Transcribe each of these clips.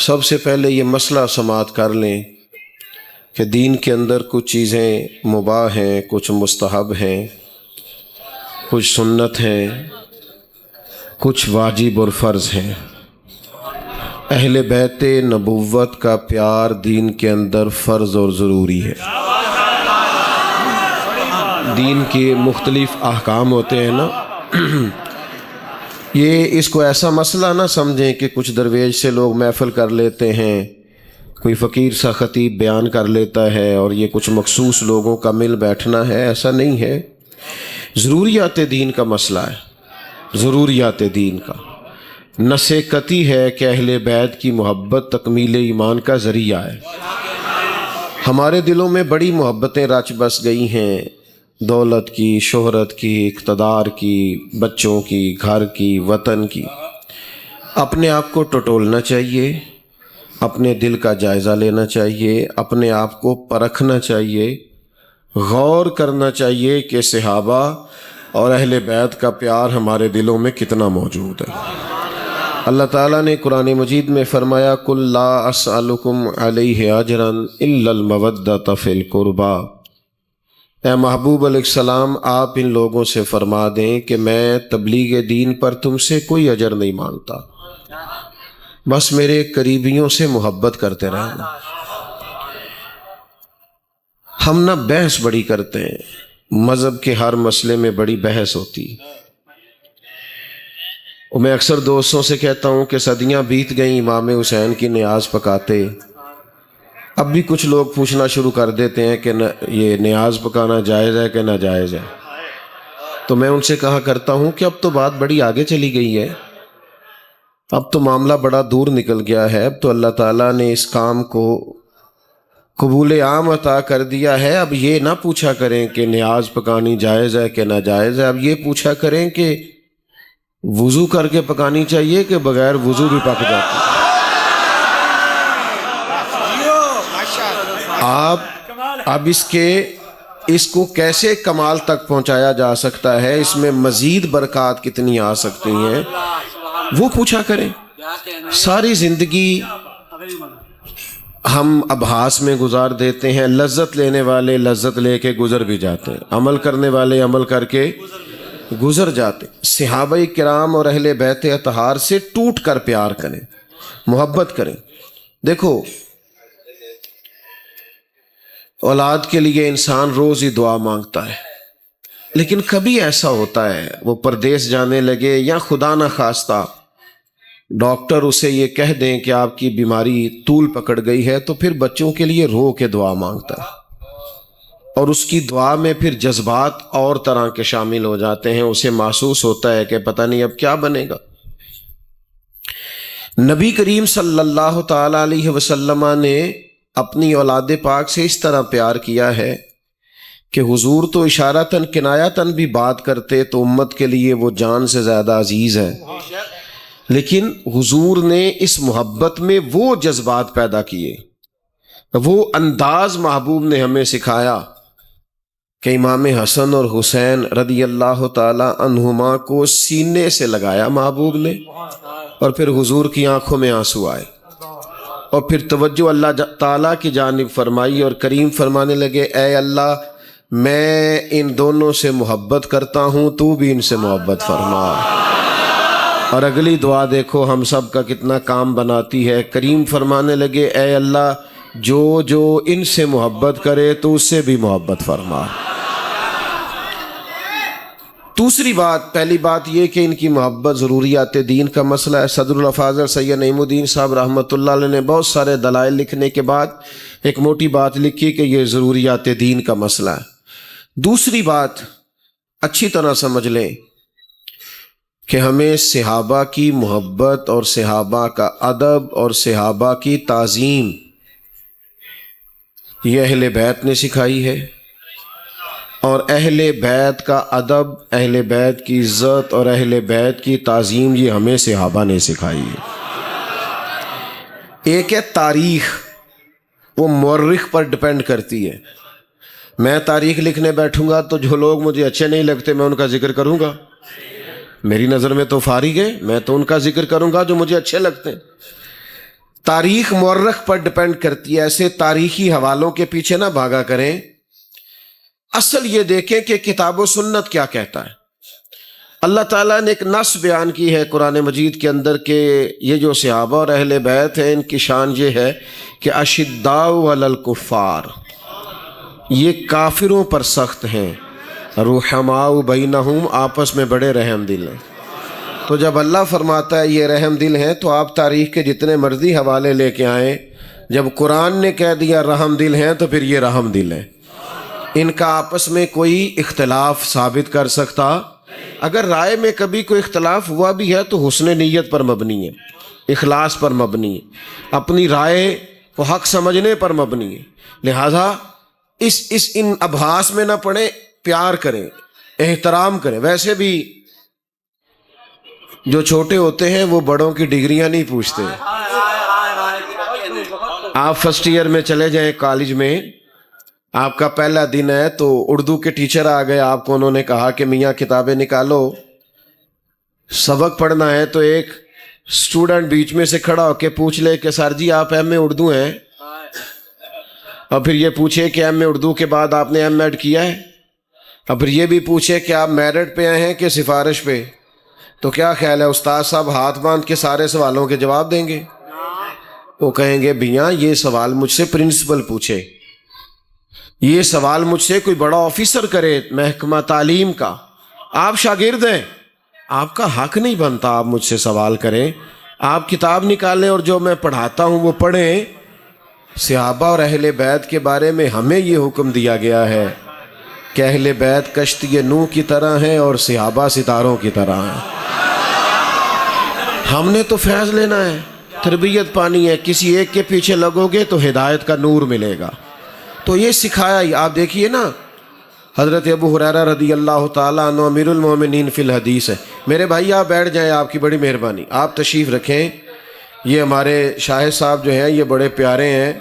سب سے پہلے یہ مسئلہ سماعت کر لیں کہ دین کے اندر کچھ چیزیں مباح ہیں، کچھ مستحب ہیں، کچھ سنت ہیں، کچھ واجب اور فرض ہیں۔ اہل بیت نبوت کا پیار دین کے اندر فرض اور ضروری ہے۔ دین کے مختلف احکام ہوتے ہیں نا، یہ اس کو ایسا مسئلہ نہ سمجھیں کہ کچھ درویش سے لوگ محفل کر لیتے ہیں، کوئی فقیر سا خطیب بیان کر لیتا ہے اور یہ کچھ مخصوص لوگوں کا مل بیٹھنا ہے، ایسا نہیں ہے۔ ضروریات دین کا مسئلہ ہے، ضروریات دین کا نص قطعی ہے کہ اہل بیت کی محبت تکمیل ایمان کا ذریعہ ہے۔ ہمارے دلوں میں بڑی محبتیں رچ بس گئی ہیں، دولت کی، شہرت کی، اقتدار کی، بچوں کی، گھر کی، وطن کی۔ اپنے آپ کو ٹٹولنا چاہیے، اپنے دل کا جائزہ لینا چاہیے، اپنے آپ کو پرکھنا چاہیے، غور کرنا چاہیے کہ صحابہ اور اہل بیت کا پیار ہمارے دلوں میں کتنا موجود ہے۔ اللہ تعالیٰ نے قرآن مجید میں فرمایا قُلْ لَا أَسْأَلُكُمْ عَلَيْهِ أَجْرًا إِلَّا الْمَوَدَّةَ فِي الْقُرْبَى۔ اے محبوب علیہ السلام، آپ ان لوگوں سے فرما دیں کہ میں تبلیغ دین پر تم سے کوئی اجر نہیں مانگتا، بس میرے قریبیوں سے محبت کرتے رہنا۔ ہم نہ بحث بڑی کرتے ہیں، مذہب کے ہر مسئلے میں بڑی بحث ہوتی۔ اور میں اکثر دوستوں سے کہتا ہوں کہ صدیاں بیت گئیں امام حسین کی نیاز پکاتے، اب بھی کچھ لوگ پوچھنا شروع کر دیتے ہیں کہ یہ نیاز پکانا جائز ہے کہ ناجائز ہے۔ تو میں ان سے کہا کرتا ہوں کہ اب تو بات بڑی آگے چلی گئی ہے، اب تو معاملہ بڑا دور نکل گیا ہے، اب تو اللہ تعالیٰ نے اس کام کو قبول عام عطا کر دیا ہے۔ اب یہ نہ پوچھا کریں کہ نیاز پکانی جائز ہے کہ ناجائز ہے، اب یہ پوچھا کریں کہ وضو کر کے پکانی چاہیے کہ بغیر وضو بھی پک جاتی ہے۔ اب اس کو کیسے کمال تک پہنچایا جا سکتا ہے، اس میں مزید برکات کتنی آ سکتی ہیں، وہ پوچھا کریں۔ ساری زندگی ہم ابحاث میں گزار دیتے ہیں، لذت لینے والے لذت لے کے گزر بھی جاتے ہیں، عمل کرنے والے عمل کر کے گزر جاتے۔ صحابہ کرام اور اہل بیت اطہار سے ٹوٹ کر پیار کریں، محبت کریں۔ دیکھو، اولاد کے لیے انسان روز ہی دعا مانگتا ہے، لیکن کبھی ایسا ہوتا ہے وہ پردیس جانے لگے یا خدا نہ خواستہ ڈاکٹر اسے یہ کہہ دیں کہ آپ کی بیماری طول پکڑ گئی ہے، تو پھر بچوں کے لیے رو کے دعا مانگتا ہے، اور اس کی دعا میں پھر جذبات اور طرح کے شامل ہو جاتے ہیں، اسے محسوس ہوتا ہے کہ پتہ نہیں اب کیا بنے گا۔ نبی کریم صلی اللہ تعالی علیہ وسلم نے اپنی اولاد پاک سے اس طرح پیار کیا ہے کہ حضور تو اشارتاً کنایتاً بھی بات کرتے تو امت کے لیے وہ جان سے زیادہ عزیز ہے، لیکن حضور نے اس محبت میں وہ جذبات پیدا کیے، وہ انداز محبوب نے ہمیں سکھایا کہ امام حسن اور حسین رضی اللہ تعالی عنہما کو سینے سے لگایا محبوب نے، اور پھر حضور کی آنکھوں میں آنسو آئے، اور پھر توجہ اللہ تعالیٰ کی جانب فرمائی اور کریم فرمانے لگے اے اللہ میں ان دونوں سے محبت کرتا ہوں، تو بھی ان سے محبت فرما۔ اور اگلی دعا دیکھو ہم سب کا کتنا کام بناتی ہے، کریم فرمانے لگے اے اللہ جو ان سے محبت کرے تو اس سے بھی محبت فرما۔ دوسری بات، پہلی بات یہ کہ ان کی محبت ضروریات دین کا مسئلہ ہے۔ صدر الافاضل سید نعیم الدین صاحب رحمۃ اللہ علیہ نے بہت سارے دلائل لکھنے کے بعد ایک موٹی بات لکھی کہ یہ ضروریات دین کا مسئلہ ہے۔ دوسری بات اچھی طرح سمجھ لیں کہ ہمیں صحابہ کی محبت اور صحابہ کا ادب اور صحابہ کی تعظیم یہ اہل بیت نے سکھائی ہے، اور اہل بیت کا ادب، اہل بیت کی عزت اور اہل بیت کی تعظیم یہ ہمیں صحابہ نے سکھائی ہے۔ ایک ہے تاریخ، وہ مورخ پر ڈپینڈ کرتی ہے۔ میں تاریخ لکھنے بیٹھوں گا تو جو لوگ مجھے اچھے نہیں لگتے میں ان کا ذکر کروں گا، میری نظر میں تو فارغ ہے، میں تو ان کا ذکر کروں گا جو مجھے اچھے لگتے ہیں۔ تاریخ مورخ پر ڈپینڈ کرتی ہے، ایسے تاریخی حوالوں کے پیچھے نہ بھاگا کریں، اصل یہ دیکھیں کہ کتاب و سنت کیا کہتا ہے۔ اللہ تعالیٰ نے ایک نص بیان کی ہے قرآن مجید کے اندر کہ یہ جو صحابہ اور اہل بیت ہیں ان کی شان یہ ہے کہ اشداء علی الکفار، یہ کافروں پر سخت ہیں، رحماء بینہم، آپس میں بڑے رحم دل ہیں۔ تو جب اللہ فرماتا ہے یہ رحم دل ہیں تو آپ تاریخ کے جتنے مرضی حوالے لے کے آئیں، جب قرآن نے کہہ دیا رحم دل ہیں تو پھر یہ رحم دل ہیں۔ ان کا آپس میں کوئی اختلاف ثابت کر سکتا؟ اگر رائے میں کبھی کوئی اختلاف ہوا بھی ہے تو حسن نیت پر مبنی ہے، اخلاص پر مبنی ہے، اپنی رائے کو حق سمجھنے پر مبنی ہے۔ لہٰذا ان ابحاث میں نہ پڑیں، پیار کریں، احترام کریں۔ ویسے بھی جو چھوٹے ہوتے ہیں وہ بڑوں کی ڈگریاں نہیں پوچھتے۔ آپ فرسٹ ایئر میں چلے جائیں کالج میں، آپ کا پہلا دن ہے تو اردو کے ٹیچر آ گئے، آپ کو انہوں نے کہا کہ میاں کتابیں نکالو، سبق پڑھنا ہے، تو ایک اسٹوڈنٹ بیچ میں سے کھڑا ہو کے پوچھ لے کہ سر جی آپ ایم اے اردو ہیں، اور پھر یہ پوچھے کہ ایم اے اردو کے بعد آپ نے ایم ایڈ کیا ہے، اور پھر یہ بھی پوچھے کہ آپ میرٹ پہ آئے ہیں کہ سفارش پہ، تو کیا خیال ہے استاد صاحب ہاتھ باندھ کے سارے سوالوں کے جواب دیں گے؟ وہ کہیں گے بھیا یہ سوال مجھ سے پرنسپل پوچھے، یہ سوال مجھ سے کوئی بڑا آفیسر کرے محکمہ تعلیم کا، آپ شاگرد ہیں، آپ کا حق نہیں بنتا آپ مجھ سے سوال کریں۔ آپ کتاب نکالیں اور جو میں پڑھاتا ہوں وہ پڑھیں۔ صحابہ اور اہل بیت کے بارے میں ہمیں یہ حکم دیا گیا ہے کہ اہل بیت کشتی نوح کی طرح ہیں اور صحابہ ستاروں کی طرح ہیں۔ ہم نے تو فیض لینا ہے، تربیت پانی ہے، کسی ایک کے پیچھے لگو گے تو ہدایت کا نور ملے گا۔ تو یہ سکھایا ہی، آپ دیکھیے نا، حضرت ابو ہریرہ رضی اللہ تعالیٰ عنہ امیر المومنین فی الحدیث ہے۔ میرے بھائی آپ بیٹھ جائیں، آپ کی بڑی مہربانی، آپ تشریف رکھیں۔ یہ ہمارے شاہد صاحب جو ہیں یہ بڑے پیارے ہیں،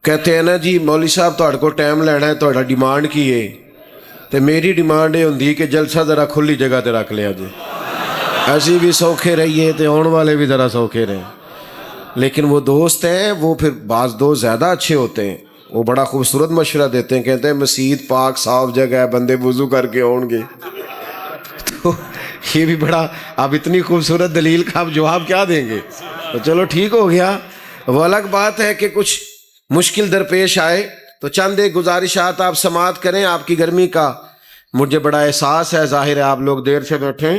کہتے ہیں نا جی مولوی صاحب تہاڈے کو ٹائم لینا ہے، تہاڈا ڈیمانڈ کی ہے، تو میری ڈیمانڈ یہ ہوندی کہ جلسہ ذرا کھلی جگہ تے رکھ لیا جی، ایسی بھی سوکھے رہیے تو آن والے بھی ذرا سوکھے رہیں۔ لیکن وہ دوست ہیں، وہ پھر بعض دوست زیادہ اچھے ہوتے ہیں، وہ بڑا خوبصورت مشورہ دیتے ہیں، کہتے ہیں مسجد پاک صاف جگہ ہے، بندے وضو کر کے آؤں گے۔ تو یہ بھی بڑا، اب اتنی خوبصورت دلیل کا آپ جواب کیا دیں گے؟ تو چلو ٹھیک ہو گیا۔ وہ الگ بات ہے کہ کچھ مشکل درپیش آئے تو چند ایک گزارشات آپ سماعت کریں۔ آپ کی گرمی کا مجھے بڑا احساس ہے، ظاہر ہے آپ لوگ دیر سے بیٹھیں۔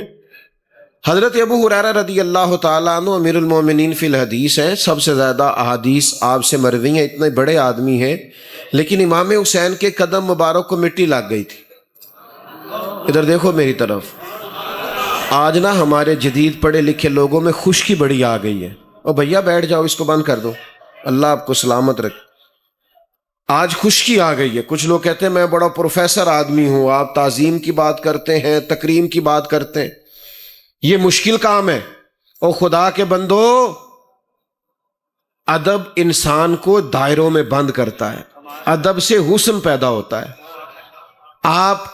حضرت ابو ہریرہ رضی اللہ تعالیٰ عنہ امیر المومنین فی الحدیث ہیں، سب سے زیادہ احادیث آپ سے مروی ہیں، اتنے بڑے آدمی ہیں، لیکن امام حسین کے قدم مبارک کو مٹی لگ گئی تھی۔ ادھر دیکھو میری طرف، آج نا ہمارے جدید پڑھے لکھے لوگوں میں خشکی بڑی آ گئی ہے۔ او بھیا بیٹھ جاؤ، اس کو بند کر دو، اللہ آپ کو سلامت رکھے۔ آج خشکی آ گئی ہے، کچھ لوگ کہتے ہیں میں بڑا پروفیسر آدمی ہوں، آپ تعظیم کی بات کرتے ہیں، تکریم کی بات کرتے ہیں، یہ مشکل کام ہے۔ او خدا کے بندو، ادب انسان کو دائروں میں بند کرتا ہے، ادب سے حسن پیدا ہوتا ہے۔ آپ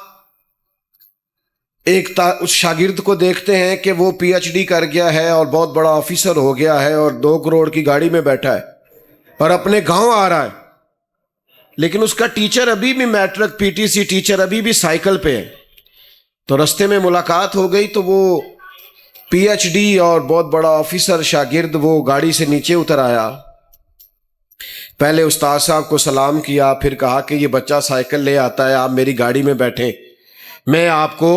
ایک اس شاگرد کو دیکھتے ہیں کہ وہ پی ایچ ڈی کر گیا ہے اور بہت بڑا آفیسر ہو گیا ہے اور 2 کروڑ کی گاڑی میں بیٹھا ہے اور اپنے گاؤں آ رہا ہے، لیکن اس کا ٹیچر ابھی بھی matric P T C teacher ابھی بھی سائیکل پہ ہے۔ تو رستے میں ملاقات ہو گئی تو وہ پی ایچ ڈی اور بہت بڑا آفیسر شاگرد وہ گاڑی سے نیچے اتر آیا، پہلے استاد صاحب کو سلام کیا، پھر کہا کہ یہ بچہ سائیکل لے آتا ہے، آپ میری گاڑی میں بیٹھیں، میں آپ کو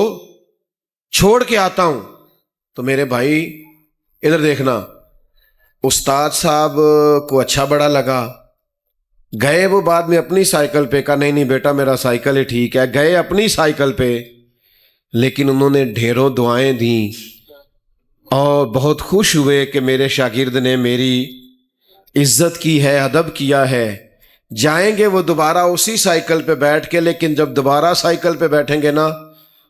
چھوڑ کے آتا ہوں۔ تو میرے بھائی ادھر دیکھنا، استاد صاحب کو اچھا بڑا لگا، گئے وہ بعد میں اپنی سائیکل پہ، کہا نہیں بیٹا میرا سائیکل ہی ٹھیک ہے، گئے اپنی سائیکل پہ، لیکن انہوں نے ڈھیروں دعائیں دیں اور بہت خوش ہوئے کہ میرے شاگرد نے میری عزت کی ہے، ادب کیا ہے۔ جائیں گے وہ دوبارہ اسی سائیکل پہ بیٹھ کے، لیکن جب دوبارہ سائیکل پہ بیٹھیں گے نا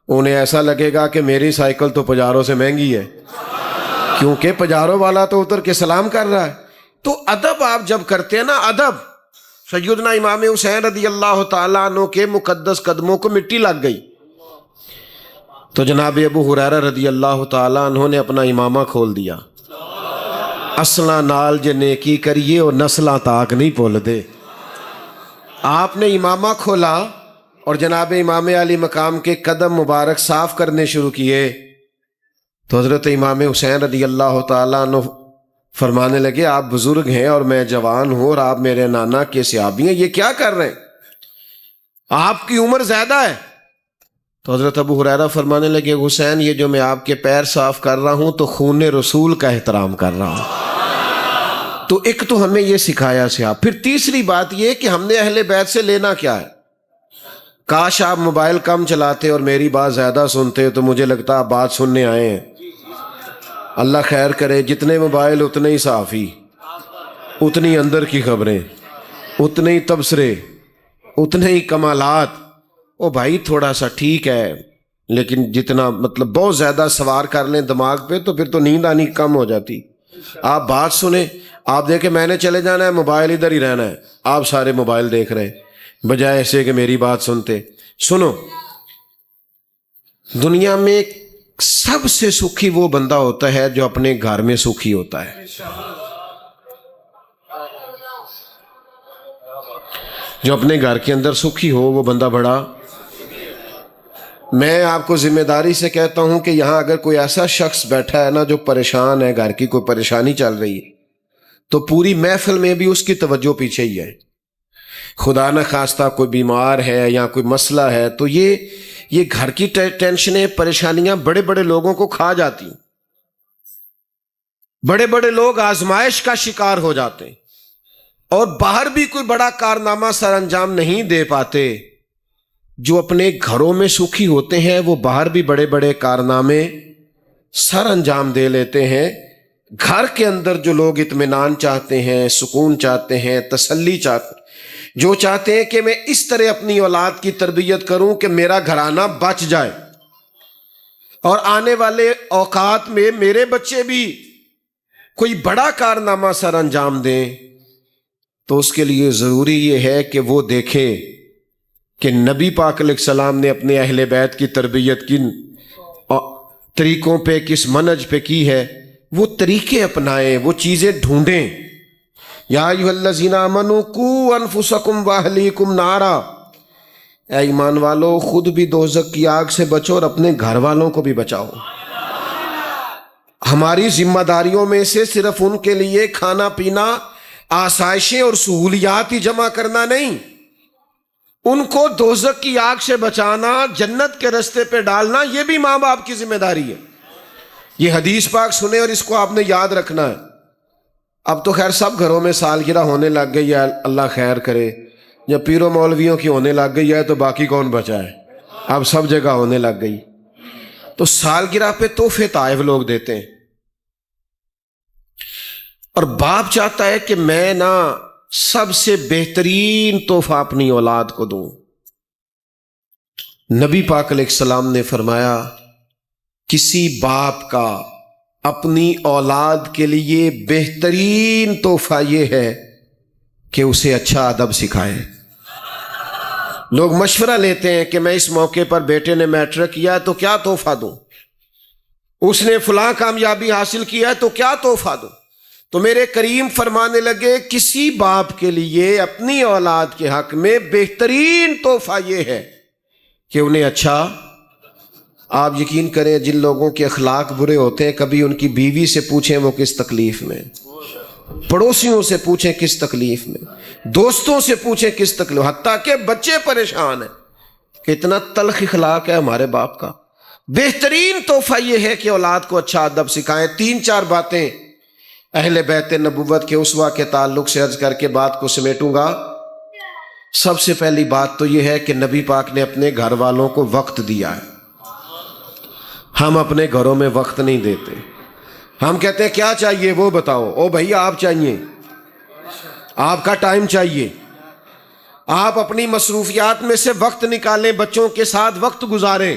انہیں ایسا لگے گا کہ میری سائیکل تو پجاروں سے مہنگی ہے، کیونکہ پجاروں والا تو اتر کے سلام کر رہا ہے۔ تو ادب آپ جب کرتے ہیں نا، ادب، سیدنا امام حسین رضی اللہ تعالیٰ عنہ کے مقدس قدموں کو مٹی لگ گئی۔ تو جناب ابو ہریرہ رضی اللہ تعالیٰ عنہ نے اپنا امامہ کھول دیا اصلاں نال جے نیکی کریے اور نسلاں تاک نہیں بھول دے۔ آپ نے امامہ کھولا اور جناب امام علی مقام کے قدم مبارک صاف کرنے شروع کیے تو حضرت امام حسین رضی اللہ تعالیٰ عنہ فرمانے لگے آپ بزرگ ہیں اور میں جوان ہوں اور آپ میرے نانا کے صحابی ہیں، یہ کیا کر رہے ہیں؟ آپ کی عمر زیادہ ہے۔ تو حضرت ابو ہریرہ فرمانے لگے حسین یہ جو میں آپ کے پیر صاف کر رہا ہوں تو خون رسول کا احترام کر رہا ہوں۔ تو ایک تو ہمیں یہ سکھایا صاحب۔ پھر تیسری بات یہ کہ ہم نے اہل بیت سے لینا کیا ہے؟ کاش آپ موبائل کم چلاتے اور میری بات زیادہ سنتے تو مجھے لگتا آپ بات سننے آئے ہیں۔ اللہ خیر کرے، جتنے موبائل اتنے ہی صحافی، اتنی اندر کی خبریں، اتنے ہی تبصرے، اتنے ہی کمالات۔ او بھائی تھوڑا سا ٹھیک ہے لیکن جتنا مطلب بہت زیادہ سوار کر لیں دماغ پہ تو پھر تو نیند آنی کم ہو جاتی۔ آپ بات سنیں، آپ دیکھیں میں نے چلے جانا ہے، موبائل ادھر ہی رہنا ہے، آپ سارے موبائل دیکھ رہے ہیں بجائے ایسے کہ میری بات سنتے۔ سنو، دنیا میں سب سے سکھی وہ بندہ ہوتا ہے جو اپنے گھر میں سکھی ہوتا ہے۔ جو اپنے گھر کے اندر سکھی ہو وہ بندہ بڑا۔ میں آپ کو ذمہ داری سے کہتا ہوں کہ یہاں اگر کوئی ایسا شخص بیٹھا ہے نا جو پریشان ہے، گھر کی کوئی پریشانی چل رہی ہے، تو پوری محفل میں بھی اس کی توجہ پیچھے ہی ہے۔ خدا نہ خواستہ کوئی بیمار ہے یا کوئی مسئلہ ہے تو یہ گھر کی ٹینشنیں، پریشانیاں بڑے بڑے لوگوں کو کھا جاتی، بڑے بڑے لوگ آزمائش کا شکار ہو جاتے ہیں اور باہر بھی کوئی بڑا کارنامہ سر انجام نہیں دے پاتے۔ جو اپنے گھروں میں سکھی ہوتے ہیں وہ باہر بھی بڑے بڑے کارنامے سر انجام دے لیتے ہیں۔ گھر کے اندر جو لوگ اطمینان چاہتے ہیں، سکون چاہتے ہیں، تسلی چاہتے ہیں، جو چاہتے ہیں کہ میں اس طرح اپنی اولاد کی تربیت کروں کہ میرا گھرانہ بچ جائے اور آنے والے اوقات میں میرے بچے بھی کوئی بڑا کارنامہ سر انجام دیں، تو اس کے لیے ضروری یہ ہے کہ وہ دیکھے کہ نبی پاک علیہ السلام نے اپنے اہل بیت کی تربیت کن طریقوں پہ، کس منہج پہ کی ہے، وہ طریقے اپنائیں، وہ چیزیں ڈھونڈیں۔ یا ایھا الذین آمنوا قوا انفسکم واہلیکم نارا، اے ایمان والو خود بھی دوزخ کی آگ سے بچو اور اپنے گھر والوں کو بھی بچاؤ۔ ہماری ذمہ داریوں میں سے صرف ان کے لیے کھانا پینا، آسائشیں اور سہولیات ہی جمع کرنا نہیں، ان کو دوزخ کی آگ سے بچانا، جنت کے رستے پہ ڈالنا، یہ بھی ماں باپ کی ذمہ داری ہے۔ یہ حدیث پاک سنیں اور اس کو آپ نے یاد رکھنا ہے۔ اب تو خیر سب گھروں میں سالگرہ ہونے لگ گئی ہے، اللہ خیر کرے۔ جب پیروں مولویوں کی ہونے لگ گئی ہے تو باقی کون بچا ہے؟ اب سب جگہ ہونے لگ گئی۔ تو سالگرہ پہ تحفے تحائف لوگ دیتے ہیں اور باپ چاہتا ہے کہ میں نا سب سے بہترین تحفہ اپنی اولاد کو دوں۔ نبی پاک علیہ السلام نے فرمایا کسی باپ کا اپنی اولاد کے لیے بہترین تحفہ یہ ہے کہ اسے اچھا ادب سکھائے۔ لوگ مشورہ لیتے ہیں کہ میں اس موقع پر بیٹے نے میٹرک کیا ہے تو کیا تحفہ دوں، اس نے فلاں کامیابی حاصل کیا ہے تو کیا تحفہ دوں؟ تو میرے کریم فرمانے لگے کسی باپ کے لیے اپنی اولاد کے حق میں بہترین تحفہ یہ ہے کہ انہیں اچھا۔ آپ یقین کریں جن لوگوں کے اخلاق برے ہوتے ہیں کبھی ان کی بیوی سے پوچھیں وہ کس تکلیف میں، پڑوسیوں سے پوچھیں کس تکلیف میں، دوستوں سے پوچھیں کس تکلیف، حتیٰ کہ بچے پریشان ہیں کہ اتنا تلخ اخلاق ہے ہمارے باپ کا۔ بہترین تحفہ یہ ہے کہ اولاد کو اچھا ادب سکھائیں۔ 3-4 باتیں اہل بیت نبوت کے اسوہ کے تعلق سے عرض کر کے بات کو سمیٹوں گا۔ سب سے پہلی بات تو یہ ہے کہ نبی پاک نے اپنے گھر والوں کو وقت دیا ہے۔ ہم اپنے گھروں میں وقت نہیں دیتے، ہم کہتے ہیں کیا چاہیے وہ بتاؤ، او بھائی آپ چاہیے، آپ کا ٹائم چاہیے، آپ اپنی مصروفیات میں سے وقت نکالیں، بچوں کے ساتھ وقت گزاریں۔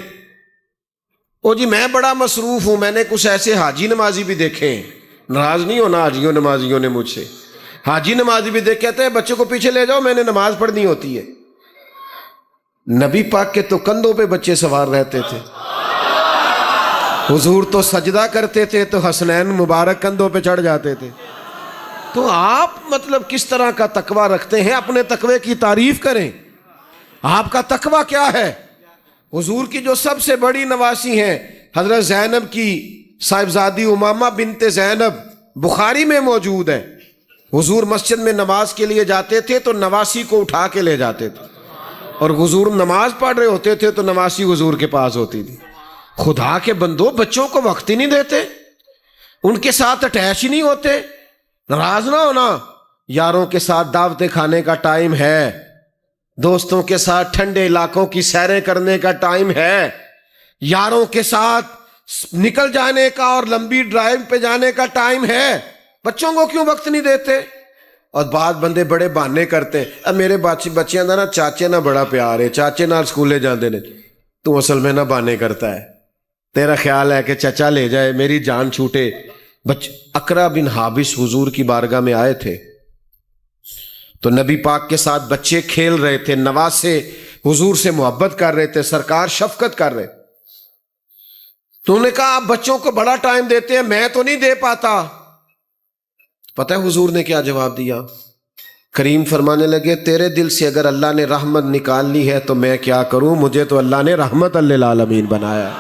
او جی میں بڑا مصروف ہوں، میں نے کچھ ایسے حاجی نمازی بھی دیکھے ہیں، ناراض نہیں ہونا حاجیوں نمازیوں نے مجھ سے، حاجی نمازی بھی دیکھ کہتے ہیں بچوں کو پیچھے لے جاؤ میں نے نماز پڑھنی ہوتی ہے۔ نبی پاک کے تو کندھوں پہ بچے سوار رہتے تھے، حضور تو سجدہ کرتے تھے تو حسنین مبارک کندھوں پہ چڑھ جاتے تھے۔ تو آپ مطلب کس طرح کا تقوی رکھتے ہیں؟ اپنے تقوی کی تعریف کریں. آپ کا تقوی کیا ہے؟ حضور کی جو سب سے بڑی نواسی ہیں حضرت زینب کی صاحبزادی امامہ بنت زینب، بخاری میں موجود ہے. حضور مسجد میں نماز کے لیے جاتے تھے تو نواسی کو اٹھا کے لے جاتے تھے، اور حضور نماز پڑھ رہے ہوتے تھے تو نواسی حضور کے پاس ہوتی تھی. خدا کے بندو، بچوں کو وقت ہی نہیں دیتے، ان کے ساتھ اٹیچ ہی نہیں ہوتے. ناراض نہ ہونا، یاروں کے ساتھ دعوتیں کھانے کا ٹائم ہے، دوستوں کے ساتھ ٹھنڈے علاقوں کی سیریں کرنے کا ٹائم ہے، یاروں کے ساتھ نکل جانے کا اور لمبی ڈرائیو پہ جانے کا ٹائم ہے. بچوں کو کیوں وقت نہیں دیتے؟ اور بعض بندے بڑے بہانے کرتے ہیں، اب میرے بچیاں دا نا چاچے نہ بڑا پیار ہے، چاچے نال سکولے جاندے نے. تو اصل میں نہ بہانے کرتا ہے، تیرا خیال ہے کہ چچا لے جائے میری جان چھوٹے. اقرا بن حابس حضور کی بارگاہ میں آئے تھے تو نبی پاک کے ساتھ بچے کھیل رہے تھے، نواسے حضور سے محبت کر رہے تھے، سرکار شفقت کر رہے. تو انہوں نے کہا آپ بچوں کو بڑا ٹائم دیتے ہیں، میں تو نہیں دے پاتا. پتہ ہے حضور نے کیا جواب دیا؟ کریم فرمانے لگے تیرے دل سے اگر اللہ نے رحمت نکال لی ہے تو میں کیا کروں، مجھے تو اللہ نے رحمت للعالمین بنایا.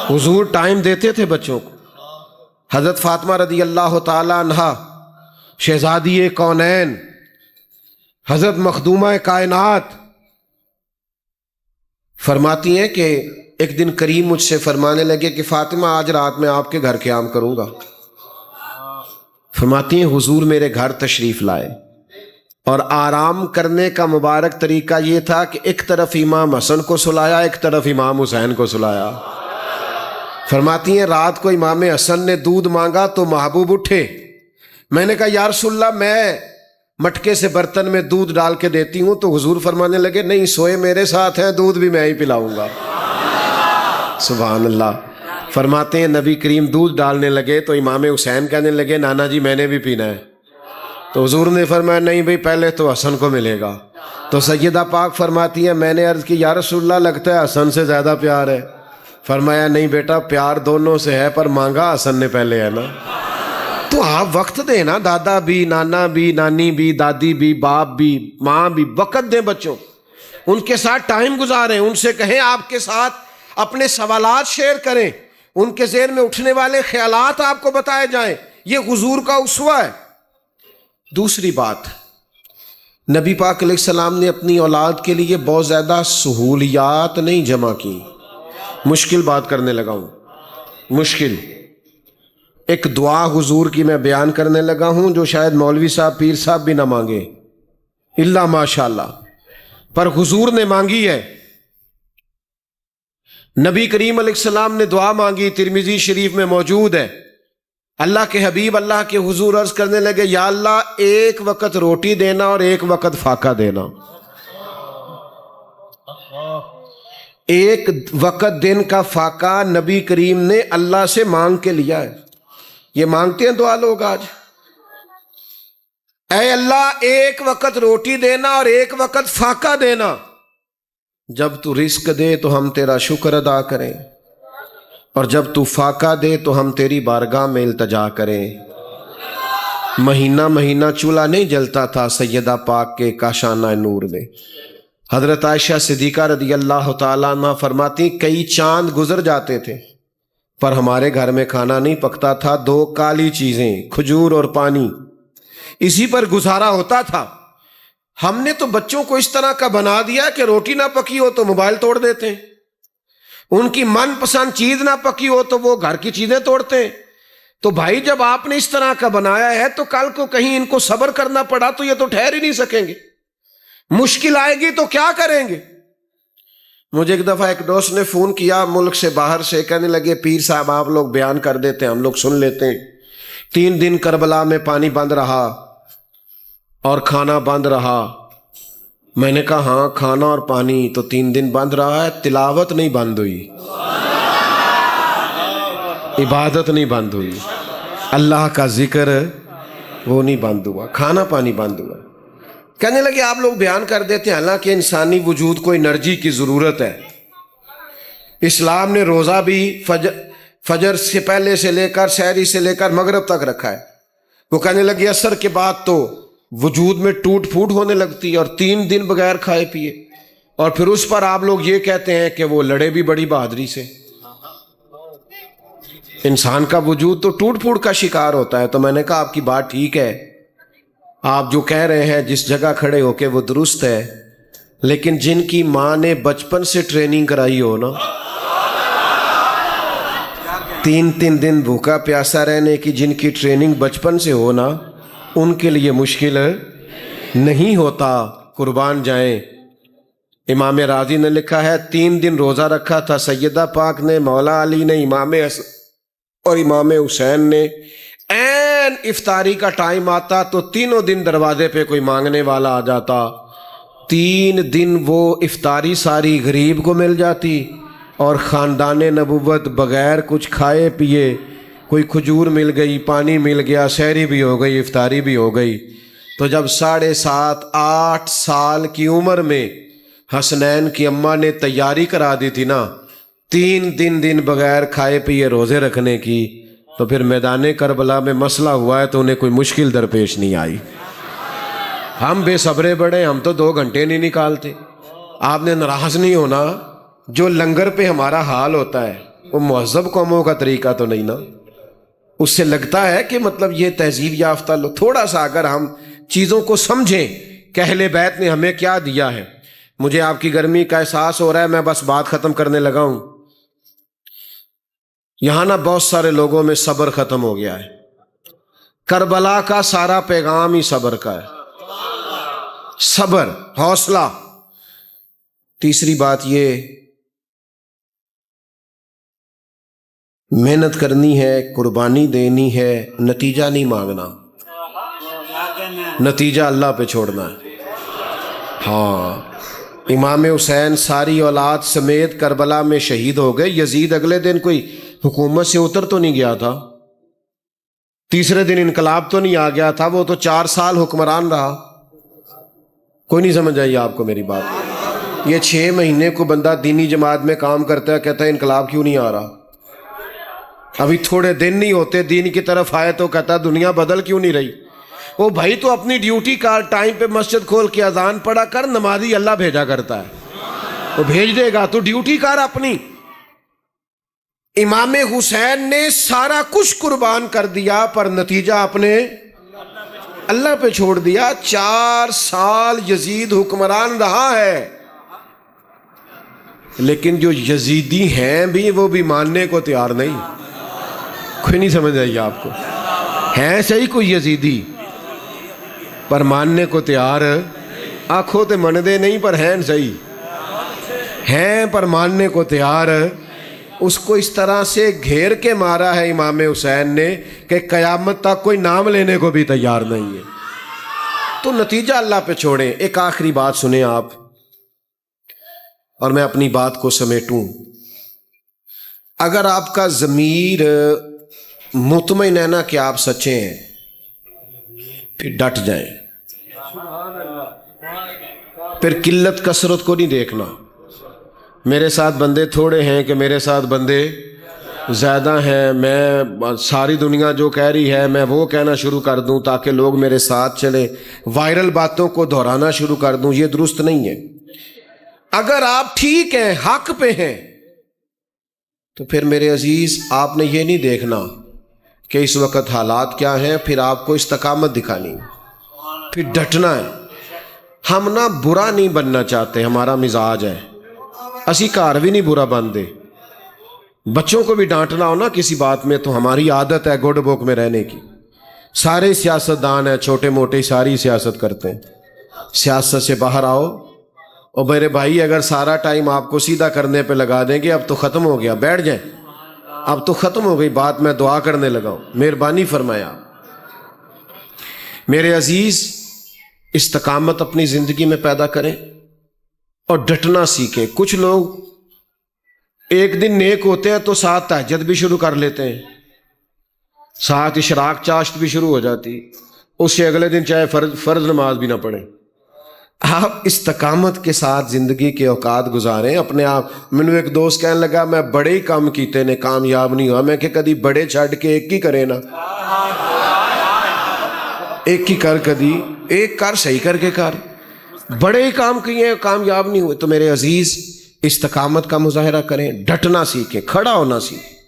حضور ٹائم دیتے تھے بچوں کو. حضرت فاطمہ رضی اللہ تعالی عنہا شہزادی کونین، حضرت مخدومہ کائنات، فرماتی ہیں کہ ایک دن کریم مجھ سے فرمانے لگے کہ فاطمہ آج رات میں آپ کے گھر قیام کروں گا. فرماتی ہیں حضور میرے گھر تشریف لائے، اور آرام کرنے کا مبارک طریقہ یہ تھا کہ ایک طرف امام حسن کو سلایا، ایک طرف امام حسین کو سلایا. فرماتی ہیں رات کو امام حسن نے دودھ مانگا تو محبوب اٹھے. میں نے کہا یا رسول اللہ میں مٹکے سے برتن میں دودھ ڈال کے دیتی ہوں. تو حضور فرمانے لگے نہیں، سوئے میرے ساتھ ہیں، دودھ بھی میں ہی پلاؤں گا. سبحان اللہ. فرماتے ہیں نبی کریم دودھ ڈالنے لگے تو امام حسین کہنے لگے نانا جی میں نے بھی پینا ہے. تو حضور نے فرمایا نہیں بھئی پہلے تو حسن کو ملے گا. تو سیدہ پاک فرماتی ہیں میں نے عرض کی یا رسول اللہ لگتا ہے حسن سے زیادہ پیار ہے. فرمایا نہیں بیٹا، پیار دونوں سے ہے پر مانگا حسن نے پہلے ہے نا. تو آپ وقت دیں نا، دادا بھی، نانا بھی، نانی بھی، دادی بھی، باپ بھی، ماں بھی، وقت دیں بچوں، ان کے ساتھ ٹائم گزاریں، ان سے کہیں آپ کے ساتھ اپنے سوالات شیئر کریں، ان کے ذہن میں اٹھنے والے خیالات آپ کو بتائے جائیں. یہ حضور کا اسوہ ہے. دوسری بات، نبی پاک علیہ السلام نے اپنی اولاد کے لیے بہت زیادہ سہولیات نہیں جمع کی. مشکل بات کرنے لگا ہوں، مشکل. ایک دعا حضور کی میں بیان کرنے لگا ہوں جو شاید مولوی صاحب، پیر صاحب بھی نہ مانگے الا ماشاءاللہ، پر حضور نے مانگی ہے. نبی کریم علیہ السلام نے دعا مانگی، ترمذی شریف میں موجود ہے. اللہ کے حبیب اللہ کے حضور عرض کرنے لگے یا اللہ ایک وقت روٹی دینا اور ایک وقت فاقہ دینا. ایک وقت دن کا فاقہ نبی کریم نے اللہ سے مانگ کے لیا ہے. یہ مانگتے ہیں دعا لوگ آج، اے اللہ ایک وقت روٹی دینا اور ایک وقت فاقہ دینا. جب تو رزق دے تو ہم تیرا شکر ادا کریں، اور جب تو فاقہ دے تو ہم تیری بارگاہ میں التجا کریں. مہینہ مہینہ چولہا نہیں جلتا تھا سیدہ پاک کے کاشانہ نور میں. حضرت عائشہ صدیقہ رضی اللہ تعالیٰ عنہ فرماتی کئی چاند گزر جاتے تھے پر ہمارے گھر میں کھانا نہیں پکتا تھا. 2 کالی چیزیں، کھجور اور پانی، اسی پر گزارا ہوتا تھا. ہم نے تو بچوں کو اس طرح کا بنا دیا کہ روٹی نہ پکی ہو تو موبائل توڑ دیتے ہیں، ان کی من پسند چیز نہ پکی ہو تو وہ گھر کی چیزیں توڑتے ہیں. تو بھائی جب آپ نے اس طرح کا بنایا ہے تو کل کو کہیں ان کو صبر کرنا پڑا تو یہ تو ٹھہر ہی نہیں سکیں گے. مشکل آئے گی تو کیا کریں گے؟ مجھے ایک دفعہ ایک دوست نے فون کیا ملک سے باہر سے، کہنے لگے پیر صاحب آپ لوگ بیان کر دیتے ہیں، ہم لوگ سن لیتے ہیں. 3 دن کربلا میں پانی بند رہا اور کھانا بند رہا. میں نے کہا ہاں کھانا اور پانی تو 3 دن بند رہا ہے، تلاوت نہیں بند ہوئی، عبادت نہیں بند ہوئی، اللہ کا ذکر وہ نہیں بند ہوا، کھانا پانی بند ہوا. کہنے لگے آپ لوگ بیان کر دیتے ہیں حالانکہ انسانی وجود کو انرجی کی ضرورت ہے. اسلام نے روزہ بھی فجر سے پہلے سے لے کر سحری سے لے کر مغرب تک رکھا ہے. وہ کہنے لگی عصر کے بعد تو وجود میں ٹوٹ پھوٹ ہونے لگتی ہے اور 3 دن بغیر کھائے پیے, اور پھر اس پر آپ لوگ یہ کہتے ہیں کہ وہ لڑے بھی بڑی بہادری سے. انسان کا وجود تو ٹوٹ پھوٹ کا شکار ہوتا ہے. تو میں نے کہا آپ کی بات ٹھیک ہے, آپ جو کہہ رہے ہیں جس جگہ کھڑے ہو کے وہ درست ہے, لیکن جن کی ماں نے بچپن سے ٹریننگ کرائی ہو نا, 3 دن بھوکا پیاسا رہنے کی جن کی ٹریننگ بچپن سے ہو نا, ان کے لیے مشکل نہیں ہوتا. قربان جائیں. امام راضی نے لکھا ہے 3 دن روزہ رکھا تھا سیدہ پاک نے, مولا علی نے, امام حسن اور امام حسین نے. این افطاری کا ٹائم آتا تو 3 دن دروازے پہ کوئی مانگنے والا آ جاتا. 3 دن وہ افطاری ساری غریب کو مل جاتی, اور خاندان نبوت بغیر کچھ کھائے پیے, کوئی کھجور مل گئی, پانی مل گیا, سحری بھی ہو گئی, افطاری بھی ہو گئی. تو جب 7.5-8 سال کی عمر میں حسنین کی اماں نے تیاری کرا دی تھی نا 3 دن بغیر کھائے پیے روزے رکھنے کی, تو پھر میدان کربلا میں مسئلہ ہوا ہے تو انہیں کوئی مشکل درپیش نہیں آئی. ہم بے صبرے بڑے, ہم تو 2 گھنٹے نہیں نکالتے. آپ نے ناراض نہیں ہونا, جو لنگر پہ ہمارا حال ہوتا ہے وہ مہذب قوموں کا طریقہ تو نہیں نا. اس سے لگتا ہے کہ مطلب یہ تہذیب یافتہ لوگ. تھوڑا سا اگر ہم چیزوں کو سمجھیں کہ اہل بیت نے ہمیں کیا دیا ہے. مجھے آپ کی گرمی کا احساس ہو رہا ہے, میں بس بات ختم کرنے لگا ہوں. یہاں نا بہت سارے لوگوں میں صبر ختم ہو گیا ہے. کربلا کا سارا پیغام ہی صبر کا ہے. صبر, حوصلہ. تیسری بات یہ, محنت کرنی ہے, قربانی دینی ہے, نتیجہ نہیں مانگنا, نتیجہ اللہ پہ چھوڑنا ہے. ہاں, امام حسین ساری اولاد سمیت کربلا میں شہید ہو گئے. یزید اگلے دن کوئی حکومت سے اتر تو نہیں گیا تھا, تیسرے دن انقلاب تو نہیں آ گیا تھا, وہ تو 4 سال حکمران رہا. کوئی نہیں سمجھ آئی آپ کو میری بات؟ یہ 6 مہینے کو بندہ دینی جماعت میں کام کرتا ہے, کہتا ہے انقلاب کیوں نہیں آ رہا. ابھی تھوڑے دن نہیں ہوتے دین کی طرف آئے تو کہتا ہے دنیا بدل کیوں نہیں رہی. وہ بھائی تو اپنی ڈیوٹی کا ٹائم پہ مسجد کھول کے اذان پڑھا کر, نمازی اللہ بھیجا کرتا ہے, وہ بھیج دے گا, تو ڈیوٹی کر اپنی. امام حسین نے سارا کچھ قربان کر دیا پر نتیجہ اپنے اللہ پہ چھوڑ دیا. 4 سال یزید حکمران رہا ہے, لیکن جو یزیدی ہیں بھی وہ بھی ماننے کو تیار نہیں. کوئی نہیں سمجھ آئی آپ کو؟ ہیں صحیح کوئی یزیدی پر ماننے کو تیار, آنکھوں تے مندے نہیں پر ہیں صحیح, ہیں پر ماننے کو تیار. اس کو اس طرح سے گھیر کے مارا ہے امام حسین نے کہ قیامت تک کوئی نام لینے کو بھی تیار نہیں ہے. تو نتیجہ اللہ پہ چھوڑیں. ایک آخری بات سنیں آپ, اور میں اپنی بات کو سمیٹوں. اگر آپ کا ضمیر مطمئن ہے نا کہ آپ سچے ہیں, پھر ڈٹ جائیں. پھر قلت کثرت کو نہیں دیکھنا. میرے ساتھ بندے تھوڑے ہیں کہ میرے ساتھ بندے زیادہ ہیں, میں ساری دنیا جو کہہ رہی ہے میں وہ کہنا شروع کر دوں تاکہ لوگ میرے ساتھ چلیں, وائرل باتوں کو دہرانا شروع کر دوں, یہ درست نہیں ہے. اگر آپ ٹھیک ہیں, حق پہ ہیں, تو پھر میرے عزیز آپ نے یہ نہیں دیکھنا کہ اس وقت حالات کیا ہیں, پھر آپ کو استقامت دکھانی, پھر ڈٹنا ہے. ہم نا برا نہیں بننا چاہتے, ہمارا مزاج ہے, اسی کار بھی نہیں برا بن دے. بچوں کو بھی ڈانٹنا ہو نا کسی بات میں تو ہماری عادت ہے گوڈ بوک میں رہنے کی. سارے سیاستدان ہیں, چھوٹے موٹے ساری سیاست کرتے ہیں. سیاست سے باہر آؤ. اور میرے بھائی اگر سارا ٹائم آپ کو سیدھا کرنے پہ لگا دیں گے, اب تو ختم ہو گیا, بیٹھ جائیں, اب تو ختم ہو گئی بات, میں دعا کرنے لگا ہوں, مہربانی فرمایا. میرے عزیز, استقامت اپنی زندگی میں پیدا کریں اور ڈٹنا سیکھیں. کچھ لوگ ایک دن نیک ہوتے ہیں تو ساتھ تہجد بھی شروع کر لیتے ہیں, ساتھ اشراق چاشت بھی شروع ہو جاتی, اس سے اگلے دن چاہے فرض نماز بھی نہ پڑھیں. آپ استقامت کے ساتھ زندگی کے اوقات گزاریں اپنے آپ. مینوں ایک دوست کہنے لگا میں بڑے ہی کام کیتے نے کامیاب نہیں ہوا. میں کہ کدی بڑے چھڈ کے ایک ہی کرے نا, ایک ہی کر, کدی ایک کر, صحیح کر کے کر. بڑے ہی کام کیے کامیاب نہیں ہوئے. تو میرے عزیز استقامت کا مظاہرہ کریں, ڈٹنا سیکھیں, کھڑا ہونا سیکھیں.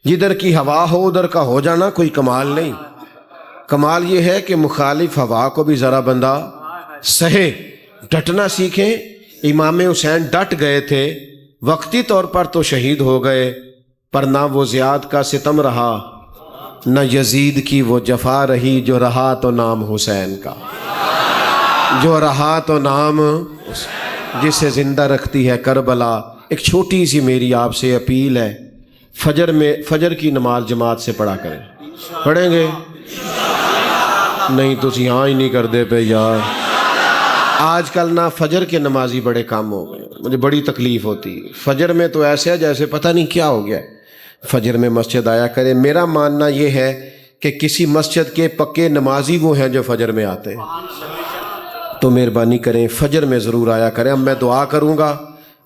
جدھر کی ہوا ہو ادھر کا ہو جانا کوئی کمال نہیں. کمال یہ ہے کہ مخالف ہوا کو بھی ذرا بندہ سہے. ڈٹنا سیکھیں. امام حسین ڈٹ گئے تھے, وقتی طور پر تو شہید ہو گئے, پر نہ وہ زیاد کا ستم رہا نہ یزید کی وہ جفا رہی. جو رہا تو نام حسین کا, جو رہا تو نام جسے زندہ رکھتی ہے کربلا. ایک چھوٹی سی میری آپ سے اپیل ہے, فجر کی نماز جماعت سے پڑھا کریں. پڑھیں گے؟ نہیں تو یہاں ہی نہیں کر دے پہ یار. آج کل نا فجر کے نمازی بڑے کام ہو گئے, مجھے بڑی تکلیف ہوتی ہے. فجر میں تو ایسے ہے جیسے پتہ نہیں کیا ہو گیا. فجر میں مسجد آیا کرے. میرا ماننا یہ ہے کہ کسی مسجد کے پکے نمازی وہ ہیں جو فجر میں آتے ہیں, تو مہربانی کریں فجر میں ضرور آیا کریں. اب میں دعا کروں گا,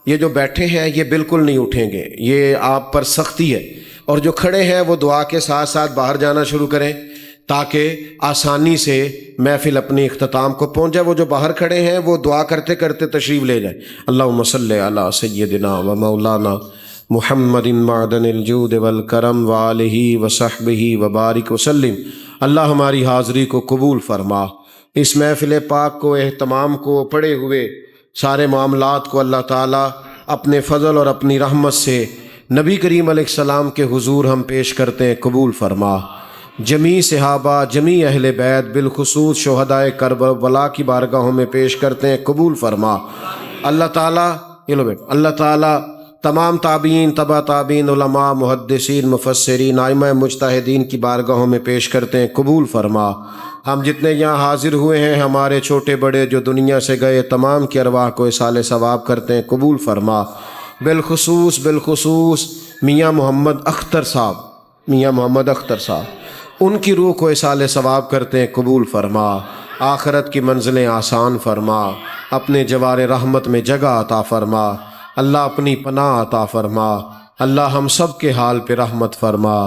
یہ جو بیٹھے ہیں یہ بالکل نہیں اٹھیں گے, یہ آپ پر سختی ہے. اور جو کھڑے ہیں وہ دعا کے ساتھ ساتھ باہر جانا شروع کریں تاکہ آسانی سے محفل اپنی اختتام کو پہنچ جائے. وہ جو باہر کھڑے ہیں وہ دعا کرتے کرتے تشریف لے جائیں. اللہم صلی علی سیدنا و مولانا محمد معدن الجود والکرم وآلہ وصحبہ وبارک وسلم. اللہ ہماری حاضری کو قبول فرما. اس محفل پاک کو, اہتمام کو, پڑے ہوئے سارے معاملات کو اللہ تعالیٰ اپنے فضل اور اپنی رحمت سے نبی کریم علیہ السلام کے حضور ہم پیش کرتے ہیں, قبول فرما. جمیع صحابہ, جمیع اہل بیت, بالخصوص شہدائے کربلا کی بارگاہوں میں پیش کرتے ہیں, قبول فرما. اللہ تعالیٰ اللہ تعالیٰ تمام تابعین, تبع تابعین, علماء, محدثین, مفسرین, ائمہ مجتہدین کی بارگاہوں میں پیش کرتے ہیں, قبول فرما. ہم جتنے یہاں حاضر ہوئے ہیں, ہمارے چھوٹے بڑے جو دنیا سے گئے, تمام کی ارواح کو اصال ثواب کرتے ہیں, قبول فرما. بالخصوص میاں محمد اختر صاحب, ان کی روح کو اصال ثواب کرتے ہیں, قبول فرما. آخرت کی منزلیں آسان فرما, اپنے جوار رحمت میں جگہ عطا فرما. اللہ اپنی پناہ عطا فرما. اللہ ہم سب کے حال پہ رحمت فرما.